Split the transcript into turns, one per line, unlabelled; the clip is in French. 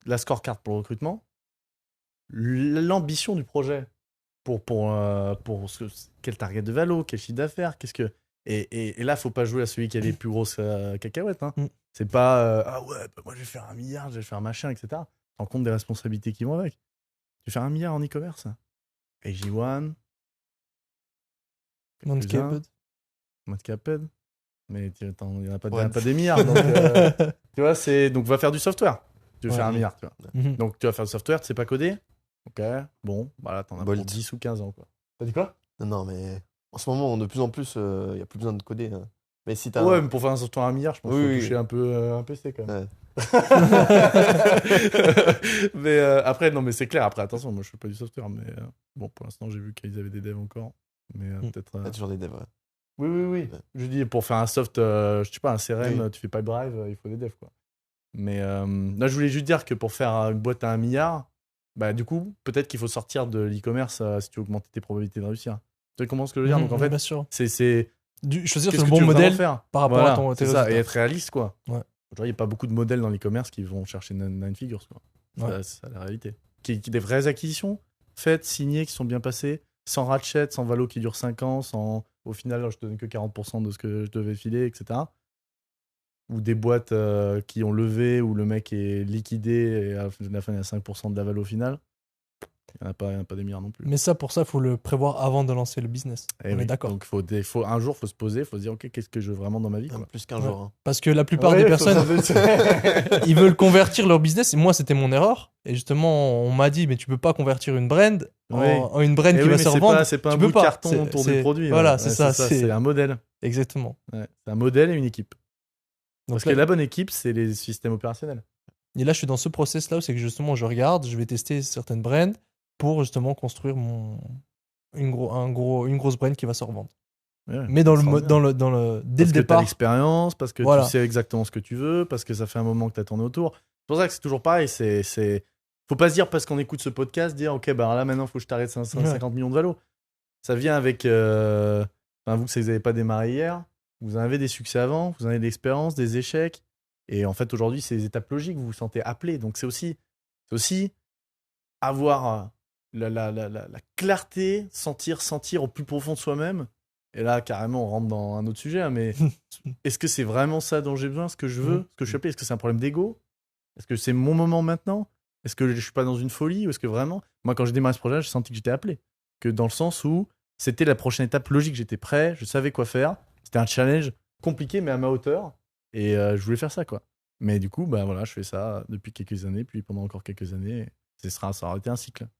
la scorecard pour le recrutement, l'ambition du projet pour quel target de valo, quel chiffre d'affaires, qu'est-ce que. Et là, faut pas jouer à celui qui a les plus grosses cacahuètes. Hein.
Mm.
C'est pas ah ouais, bah, moi je vais faire 1 milliard, je vais faire machin, etc. Tu rends compte des responsabilités qui vont avec. Tu fais 1 milliard en e-commerce. AG1,
Manscaped.
Manscaped. Mais il n'y en a pas,
Ouais.
pas des milliards. Donc, tu vois, donc va faire du software. Tu veux
Ouais.
faire 1 milliard, tu vois.
Mhm.
Donc tu vas faire du software, tu sais pas coder. Ok, bon, voilà, t'en as pour
Bolt.
10 ou 15 ans, quoi. T'as dit quoi?
Non, mais en ce moment, de plus en plus, il n'y a plus besoin de coder. Hein. Mais si t'as.
Ouais, mais pour faire un software à 1 milliard, je pense qu'il faut
Oui, oui.
toucher un peu un PC quand même.
Ouais.
Mais après, non, mais c'est clair. Après, attention, moi je fais pas du software, mais bon, pour l'instant, j'ai vu qu'ils avaient des devs encore. Mais peut-être.
T'as toujours des devs. Ouais.
Oui, oui, oui.
Ouais.
Je dis, pour faire un soft, je sais pas, un CRM,
Oui.
tu fais Pipedrive, il faut des devs, quoi. Mais là, je voulais juste dire que pour faire une boîte à 1 milliard, bah, du coup, peut-être qu'il faut sortir de l'e-commerce si tu veux augmenter tes probabilités de réussir. Tu comprends ce que je veux dire? Donc en fait,
bien sûr.
c'est
Choisir
qu'est-ce
le
que
bon
tu veux
modèle
vraiment faire
par rapport
Voilà,
à tes
c'est ça, et
résultats.
être réaliste, quoi.
Ouais.
Aujourd'hui, il n'y a pas beaucoup de modèles dans l'e-commerce qui vont chercher 9 figures, quoi.
Ouais.
C'est ça la réalité. Des vraies acquisitions faites, signées, qui sont bien passées, sans ratchet, sans valo qui dure 5 ans, sans au final, je te donne que 40% de ce que je devais filer, etc. Ou des boîtes qui ont levé, où le mec est liquidé et à la fin, il y a 5% de la valo au final. Il n'y en a pas des milliards non plus.
Mais ça, pour ça, il faut le prévoir avant de lancer le business.
Eh
On
oui.
est d'accord.
Donc, un jour, il faut se poser, il faut se dire, ok, qu'est-ce que je veux vraiment dans ma vie,
Même
quoi.
plus qu'un
Ouais.
jour. Hein.
Parce que la plupart
Ouais,
des
faut
personnes,
savoir-
ils veulent convertir leur business. Et moi, c'était mon erreur. Et justement, on m'a dit, mais tu peux pas convertir une brand
Oui.
en une brand
Eh
qui
oui,
va
mais
se
c'est
revendre.
pas, c'est pas un
Tu
bout
peux
de
pas.
carton
C'est-
autour
c'est-
du produit.
voilà,
ouais.
c'est
Ouais,
ça,
c'est
c'est-
un modèle.
Exactement.
Ouais. C'est un modèle et une équipe.
Donc
Parce
là,
que la bonne équipe, c'est les systèmes opérationnels.
et là, je suis dans ce process-là où c'est que justement, je regarde, je vais tester certaines brands pour justement construire une grosse brand qui va se revendre.
Ouais,
Mais
ça
dans le,
sent
mo-
bien.
dans le, dans le, dès
Parce
le
que t'as
départ,
l'expérience, parce que
Voilà.
tu sais exactement ce que tu veux, parce que ça fait un moment que t'as tourné autour. C'est pour ça que c'est toujours pareil. Faut pas se dire parce qu'on écoute ce podcast, dire ok, bah là maintenant, faut que je t'arrête 550 millions de valos. Ça vient avec. Enfin, vous n'avez pas démarré hier, vous en avez des succès avant, vous en avez de l'expérience, des échecs. Et en fait, aujourd'hui, c'est des étapes logiques, vous vous sentez appelé. Donc, c'est aussi avoir la clarté, sentir au plus profond de soi-même. Et là, carrément, on rentre dans un autre sujet. Hein, mais est-ce que c'est vraiment ça dont j'ai besoin, ce que je veux, ce que je suis appelé? Est-ce que c'est un problème d'ego? Est-ce que c'est mon moment maintenant? Est-ce que je suis pas dans une folie? Ou est-ce que vraiment. Moi, quand j'ai démarré ce projet, j'ai senti que j'étais appelé. Que dans le sens où c'était la prochaine étape logique, j'étais prêt, je savais quoi faire. C'était un challenge compliqué, mais à ma hauteur. Et je voulais faire ça, quoi. Mais du coup, bah voilà, je fais ça depuis quelques années, puis pendant encore quelques années, ça aura été un cycle.